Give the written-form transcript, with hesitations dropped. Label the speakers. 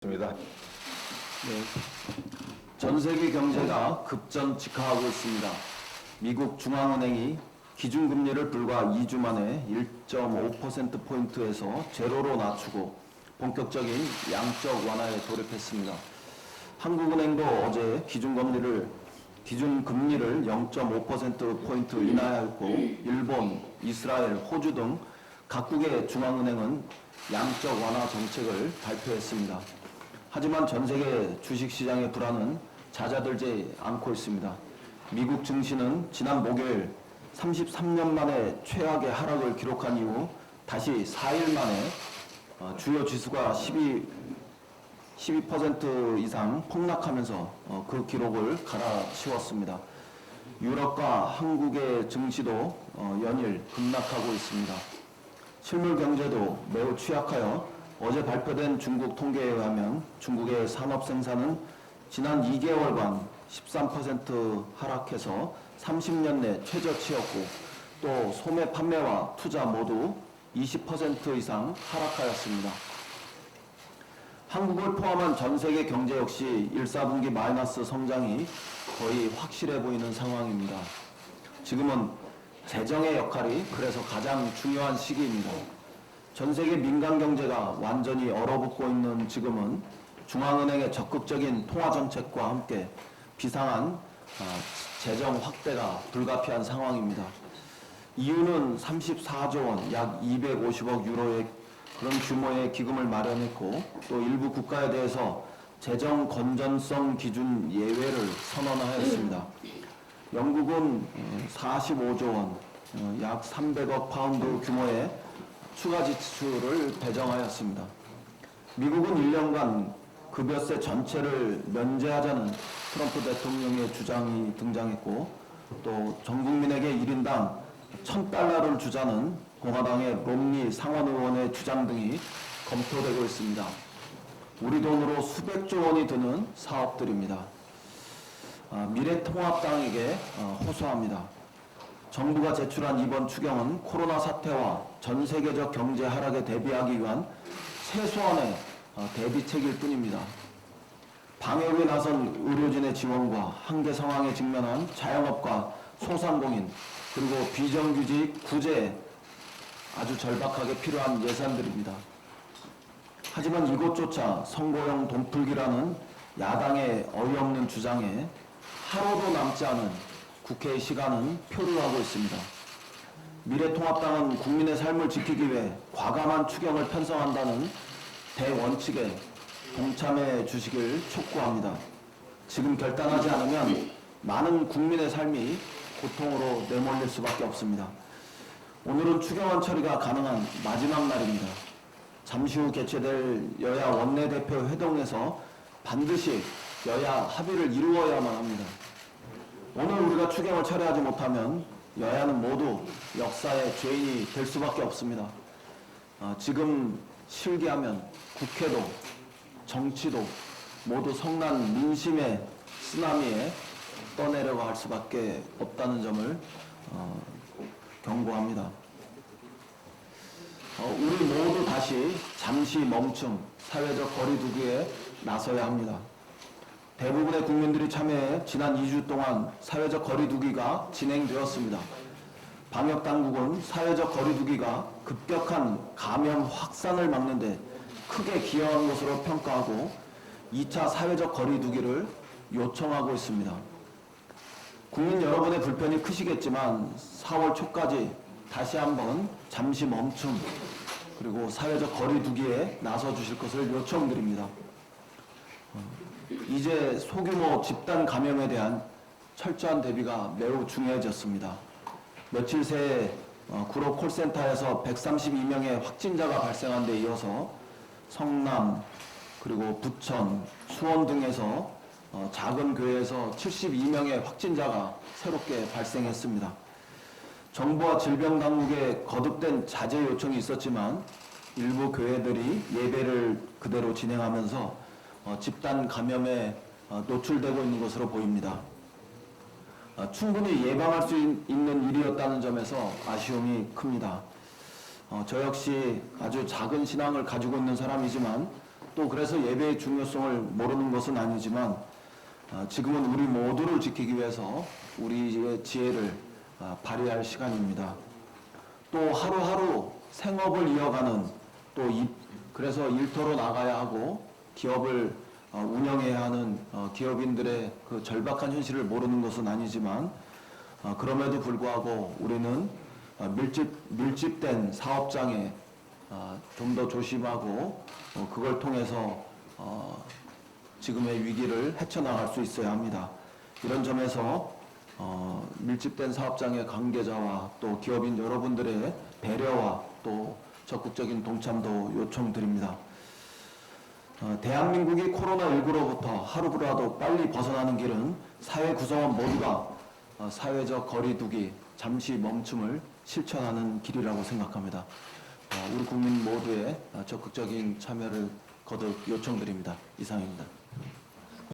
Speaker 1: 있습니다.
Speaker 2: 네. 전 세계 경제가 급전직하하고 있습니다. 미국 중앙은행이 기준금리를 불과 2주 만에 1.5%포인트에서 제로로 낮추고 본격적인 양적 완화에 돌입했습니다. 한국은행도 어제 기준금리를 0.5%포인트 인하하였고 일본, 이스라엘, 호주 등 각국의 중앙은행은 양적 완화 정책을 발표했습니다. 하지만 전 세계 주식시장의 불안은 잦아들지 않고 있습니다. 미국 증시는 지난 목요일 33년 만에 최악의 하락을 기록한 이후 다시 4일 만에 주요 지수가 12% 이상 폭락하면서 그 기록을 갈아치웠습니다. 유럽과 한국의 증시도 연일 급락하고 있습니다. 실물 경제도 매우 취약하여 어제 발표된 중국 통계에 의하면 중국의 산업 생산은 지난 2개월간 13% 하락해서 30년 내 최저치였고 또 소매 판매와 투자 모두 20% 이상 하락하였습니다. 한국을 포함한 전 세계 경제 역시 1, 4분기 마이너스 성장이 거의 확실해 보이는 상황입니다. 지금은 재정의 역할이 그래서 가장 중요한 시기입니다. 전 세계 민간 경제가 완전히 얼어붙고 있는 지금은 중앙은행의 적극적인 통화정책과 함께 비상한 재정 확대가 불가피한 상황입니다. EU는 34조 원, 약 250억 유로의 그런 규모의 기금을 마련했고 또 일부 국가에 대해서 재정 건전성 기준 예외를 선언하였습니다. 영국은 45조 원, 약 300억 파운드 규모의 추가 지출을 배정하였습니다. 미국은 1년간 급여세 전체를 면제하자는 트럼프 대통령의 주장이 등장했고 또 전 국민에게 1인당 $1,000를 주자는 공화당의 롬니 상원 의원의 주장 등이 검토되고 있습니다. 우리 돈으로 수백조 원이 드는 사업들입니다. 미래통합당에게 호소합니다. 정부가 제출한 이번 추경은 코로나 사태와 전 세계적 경제 하락에 대비하기 위한 최소한의 대비책일 뿐입니다. 방역에 나선 의료진의 지원과 한계 상황에 직면한 자영업과 소상공인 그리고 비정규직 구제에 아주 절박하게 필요한 예산들입니다. 하지만 이것조차 선거용 돈풀기라는 야당의 어이없는 주장에 하루도 남지 않은 국회의 시간은 표류하고 있습니다. 미래통합당은 국민의 삶을 지키기 위해 과감한 추경을 편성한다는 대원칙에 동참해 주시길 촉구합니다. 지금 결단하지 않으면 많은 국민의 삶이 고통으로 내몰릴 수밖에 없습니다. 오늘은 추경안 처리가 가능한 마지막 날입니다. 잠시 후 개최될 여야 원내대표 회동에서 반드시 여야 합의를 이루어야만 합니다. 오늘 우리가 추경을 처리하지 못하면 여야는 모두 역사의 죄인이 될 수밖에 없습니다. 지금 실기하면 국회도 정치도 모두 성난 민심의 쓰나미에 떠내려가 할 수밖에 없다는 점을 경고합니다. 우리 모두 다시 잠시 멈춤, 사회적 거리두기에 나서야 합니다. 대부분의 국민들이 참여해 지난 2주 동안 사회적 거리두기가 진행되었습니다. 방역당국은 사회적 거리두기가 급격한 감염 확산을 막는 데 크게 기여한 것으로 평가하고 2차 사회적 거리두기를 요청하고 있습니다. 국민 여러분의 불편이 크시겠지만 4월 초까지 다시 한번 잠시 멈춤 그리고 사회적 거리두기에 나서 주실 것을 요청드립니다. 이제 소규모 집단 감염에 대한 철저한 대비가 매우 중요해졌습니다. 며칠 새에 구로 콜센터에서 132명의 확진자가 발생한 데 이어서 성남 그리고 부천, 수원 등에서 작은 교회에서 72명의 확진자가 새롭게 발생했습니다. 정부와 질병당국의 거듭된 자제 요청이 있었지만 일부 교회들이 예배를 그대로 진행하면서 집단 감염에 노출되고 있는 것으로 보입니다. 충분히 예방할 수 있는 일이었다는 점에서 아쉬움이 큽니다. 저 역시 아주 작은 신앙을 가지고 있는 사람이지만 또 그래서 예배의 중요성을 모르는 것은 아니지만 지금은 우리 모두를 지키기 위해서 우리의 지혜를 발휘할 시간입니다. 또 하루하루 생업을 이어가는 그래서 일터로 나가야 하고 기업을 운영해야 하는 기업인들의 그 절박한 현실을 모르는 것은 아니지만 그럼에도 불구하고 우리는 밀집된 사업장에 좀 더 조심하고 그걸 통해서 지금의 위기를 헤쳐나갈 수 있어야 합니다. 이런 점에서 밀집된 사업장의 관계자와 또 기업인 여러분들의 배려와 또 적극적인 동참도 요청드립니다. 대한민국이 코로나19로부터 하루라도 빨리 벗어나는 길은 사회 구성원 모두가 사회적 거리두기, 잠시 멈춤을 실천하는 길이라고 생각합니다. 우리 국민 모두의 적극적인 참여를 거듭 요청드립니다. 이상입니다.